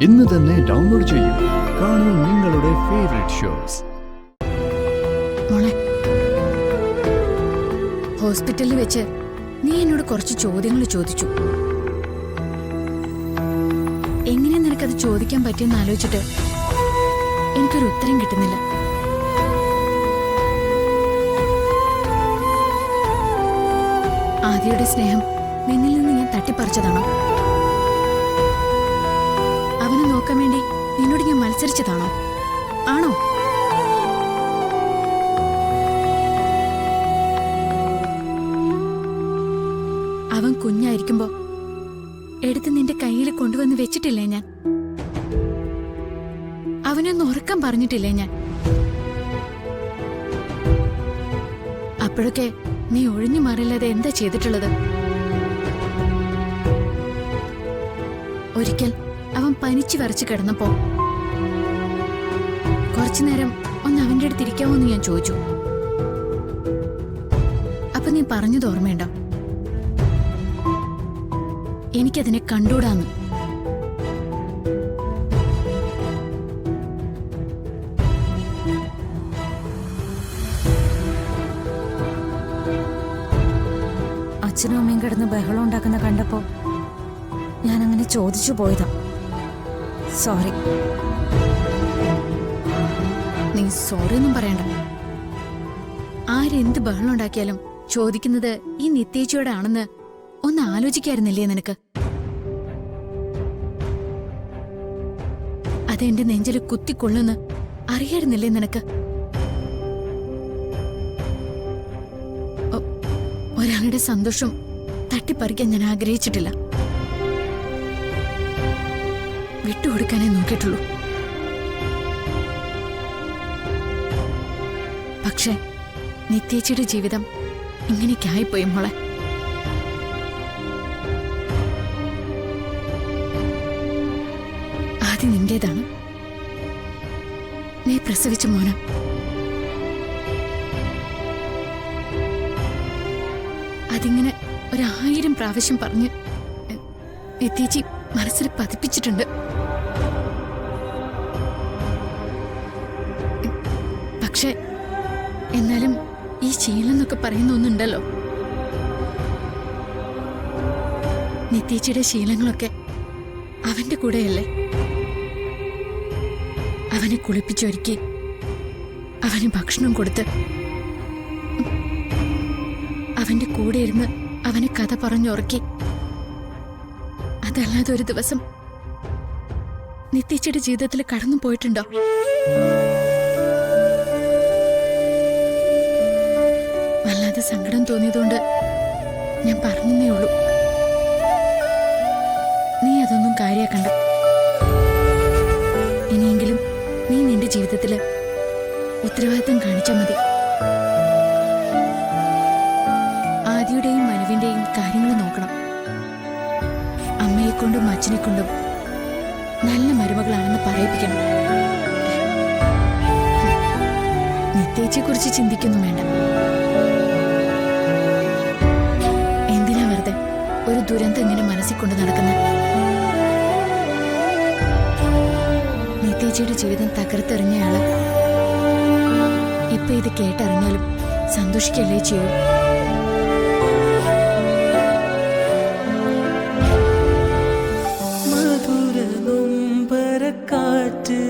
ഇന്ന് തന്നെ ഡൗൺലോഡ് ചെയ്യൂ. കാണൂ നിങ്ങളുടെ ഫേവറേറ്റ് ഷോസ്. മോളെ, ഹോസ്പിറ്റലിൽ വെച്ച് നീ എന്നോട് കുറച്ച് ചോദ്യങ്ങൾ ചോദിച്ചു. എങ്ങനെ നിനക്കത് ചോദിക്കാൻ പറ്റിയെന്ന് ആലോചിച്ചിട്ട് എനിക്കൊരു ഉത്തരം കിട്ടുന്നില്ല. ആദിയുടെ സ്നേഹം നിന്നിൽ നിന്ന് ഞാൻ തട്ടിപ്പറിച്ചതാണോ? അവനെ നോക്കാൻ വേണ്ടി നിന്നോട് ഞാൻ മത്സരിച്ചതാണോ? ആണോ? അവൻ കുഞ്ഞായിരിക്കുമ്പോ എടുത്ത് നിന്റെ കയ്യിൽ കൊണ്ടുവന്ന് വെച്ചിട്ടില്ലേ ഞാൻ? അവനൊന്ന് ഉറക്കം പറഞ്ഞിട്ടില്ലേ ഞാൻ? അപ്പോഴൊക്കെ നീ ഒഴിഞ്ഞു മാറില്ലാതെ എന്താ ചെയ്തിട്ടുള്ളത്? ഒരിക്കൽ അവൻ പനിച്ചു വരച്ച് കിടന്നപ്പോ കുറച്ചുനേരം ഒന്ന് അവന്റെ അടുത്ത് ഇരിക്കാമോ എന്ന് ഞാൻ ചോദിച്ചു. അപ്പൊ നീ പറഞ്ഞത് ഓർമ്മയുണ്ടോ? എനിക്കതിനെ കണ്ടൂടാന്ന്. അച്ഛനും അമ്മയും കിടന്ന് ബഹളം ഉണ്ടാക്കുന്ന കണ്ടപ്പോ ഞാൻ അങ്ങനെ ചോദിച്ചു പോയതാ. സോറി. നീ സോറി ഒന്നും പറയണ്ട. ആരെന്ത് ബഹളം ഉണ്ടാക്കിയാലും ചോദിക്കുന്നത് ഈ നിത്യേച്ചിയോടാണെന്ന് ഒന്ന് ആലോചിക്കായിരുന്നില്ലേ നിനക്ക്? അതെന്റെ നെഞ്ചില് കുത്തിക്കൊള്ളുന്ന് അറിയായിരുന്നില്ലേ നിനക്ക്? ഒരാളുടെ സന്തോഷം തട്ടിപ്പറിക്കാൻ ഞാൻ ആഗ്രഹിച്ചിട്ടില്ല. വിട്ടുകൊടുക്കാനേ നോക്കിയിട്ടുള്ളൂ. പക്ഷെ നിത്യേച്ചിയുടെ ജീവിതം ഇങ്ങനെയൊക്കെ ആയിപ്പോയി മോളെ. ആദ്യം നിന്റേതാണ്. നീ പ്രസവിച്ച മോന. അതിങ്ങനെ 1000 പ്രാവശ്യം പറഞ്ഞ് നിത്യേച്ചി മനസ്സിൽ പതിപ്പിച്ചിട്ടുണ്ട്. പക്ഷെ എന്നാലും ഈ ശീലം എന്നൊക്കെ പറയുന്ന ഒന്നുണ്ടല്ലോ. നിത്യേച്ചിയുടെ ശീലങ്ങളൊക്കെ അവന്റെ കൂടെയല്ലേ? അവനെ കുളിപ്പിച്ചൊരുക്കി അവന് ഭക്ഷണം കൊടുത്ത് അവന്റെ കൂടെ ഇരുന്ന് അവനെ കഥ പറഞ്ഞുറക്കി. അതല്ലാതെ ഒരു ദിവസം നിത്യേച്ചിയുടെ ജീവിതത്തിൽ കടന്നു പോയിട്ടുണ്ടോ? വല്ലാതെ സങ്കടം തോന്നിയതുകൊണ്ട് ഞാൻ പറഞ്ഞേ ഉള്ളൂ. നീ അതൊന്നും കാര്യാക്കണ്ട. ഇനിയെങ്കിലും നീ നിന്റെ ജീവിതത്തില് ഉത്തരവാദിത്തം കാണിച്ചാൽ മതി. ആദിയുടെയും മനുവിന്റെയും കാര്യങ്ങൾ നോക്കണം. അമ്മയെക്കൊണ്ടും അച്ഛനെ കൊണ്ടും നല്ല മരുമകളാണെന്ന് പറയിപ്പിക്കണം. നിത്യേച്ചിയെ കുറിച്ച് ചിന്തിക്കൊന്നും വേണ്ട. എന്തിനാ വെറുതെ ഒരു ദുരന്തം ഇങ്ങനെ മനസ്സിൽ കൊണ്ട് നടക്കുന്നത്? നിത്യേച്ചിയുടെ ജീവിതം തകർത്തെറിഞ്ഞയാള് ഇപ്പൊ ഇത് കേട്ടറിഞ്ഞാലും സന്തോഷിക്കല്ലേ ചെയ്യൂ. മധുര നൊമ്പരക്കാറ്റ്